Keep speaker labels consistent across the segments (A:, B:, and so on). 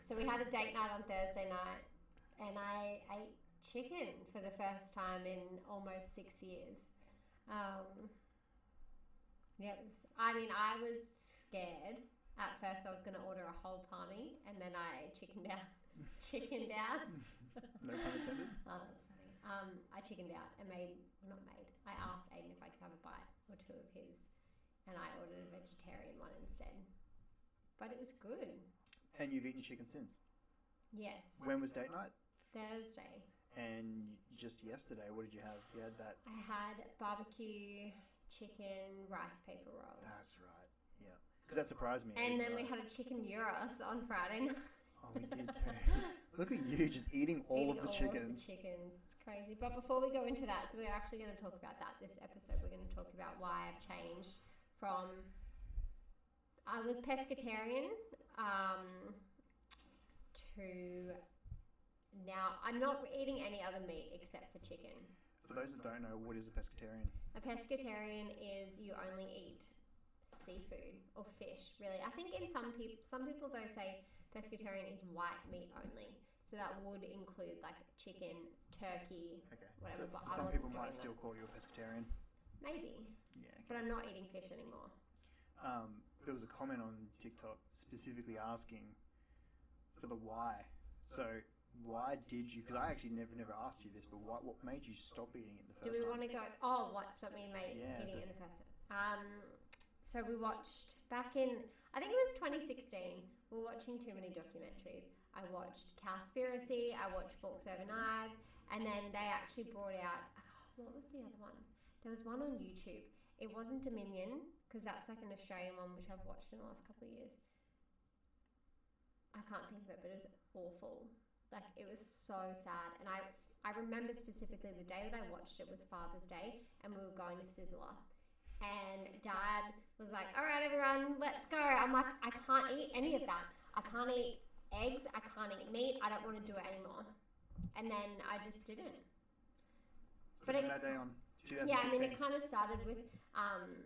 A: So we had a date night on Thursday night, and I ate chicken for the first time in almost 6 years. I was scared. At first I was going to order a whole palmy, and then I chickened out.
B: No pun intended.
A: Oh, that's funny. I chickened out and I asked Aiden if I could have a bite or two of his, and I ordered a vegetarian one instead. But it was good.
B: And you've eaten chicken since?
A: Yes.
B: When was date night?
A: Thursday.
B: And just yesterday, what did you have? You had that?
A: I had barbecue, chicken, rice paper roll.
B: That's right, yeah. Because that surprised me.
A: And then we had a chicken gyros on Friday night.
B: Oh, we did too. Look at you, just eating all of the chickens.
A: It's crazy. But before we go into that, so we're actually going to talk about that this episode. We're going to talk about why I've changed from... I was pescatarian to now I'm not eating any other meat except for chicken.
B: For those that don't know, what is a pescatarian?
A: A pescatarian is you only eat seafood or fish, really. I think in some people don't say pescatarian is white meat only. So that would include like chicken, turkey, whatever.
B: So
A: but
B: some people might still call you a pescatarian.
A: Maybe.
B: Yeah. Okay.
A: But I'm not eating fish anymore.
B: There was a comment on TikTok specifically asking for the why. So why did you? Because I actually never asked you this, but what made you stop eating it the first time?
A: Do we want to go? Oh, what stopped me eating it in the first time? So we watched back in, I think it was 2016. We were watching too many documentaries. I watched Cowspiracy. I watched Forks Over Knives, and then they actually brought out. What was the other one? There was one on YouTube. It wasn't Dominion, because that's like an Australian one which I've watched in the last couple of years. I can't think of it, but it was awful. Like, it was so sad. And I remember specifically the day that I watched it was Father's Day, and we were going to Sizzler. And Dad was like, all right, everyone, let's go. I'm like, I can't eat any of that. I can't eat eggs. I can't eat meat. I don't want to do it anymore. And then I just didn't.
B: So from that day on, 2016.
A: Yeah, I mean, it kind of started with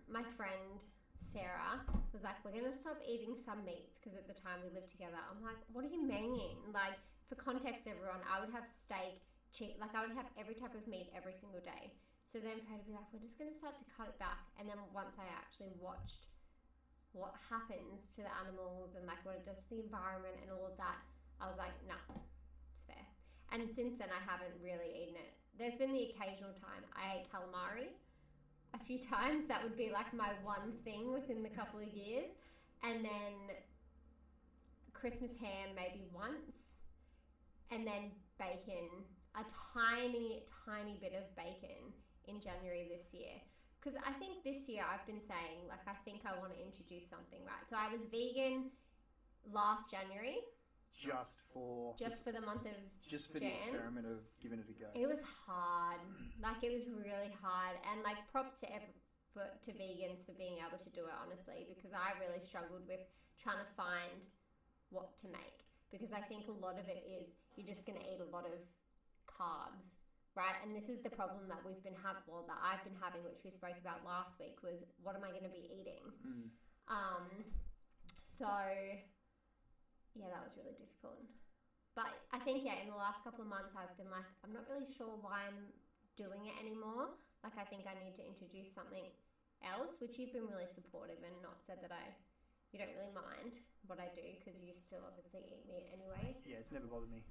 A: my friend Sarah was like, we're going to stop eating some meats, because at the time we lived together. I'm like, what do you mean? Like, for context, everyone, I would have steak, I would have every type of meat every single day. So then for her to be like, we're just going to start to cut it back. And then once I actually watched what happens to the animals and like what it does to the environment and all of that, I was like, nah, it's fair. And since then, I haven't really eaten it. There's been the occasional time I ate calamari a few times. That would be like my one thing within the couple of years. And then Christmas ham maybe once. And then bacon, a tiny, tiny bit of bacon in January this year. Because I think this year I've been saying, like, I think I want to introduce something, right? So I was vegan last January.
B: Just for
A: the month of
B: Just for
A: Jan.
B: the experiment of giving it a go.
A: It was hard. Like, it was really hard. And, like, props to vegans for being able to do it, honestly, because I really struggled with trying to find what to make. Because I think a lot of it is you're just going to eat a lot of carbs, right? And this is the problem that we've been having, that I've been having, which we spoke about last week, was what am I going to be eating? So, yeah, that was really difficult. But I think, in the last couple of months, I've been like, I'm not really sure why I'm doing it anymore. Like, I think I need to introduce something else, which you've been really supportive and not said that you don't really mind what I do, because you still obviously eat meat anyway.
B: Yeah, it's never bothered me.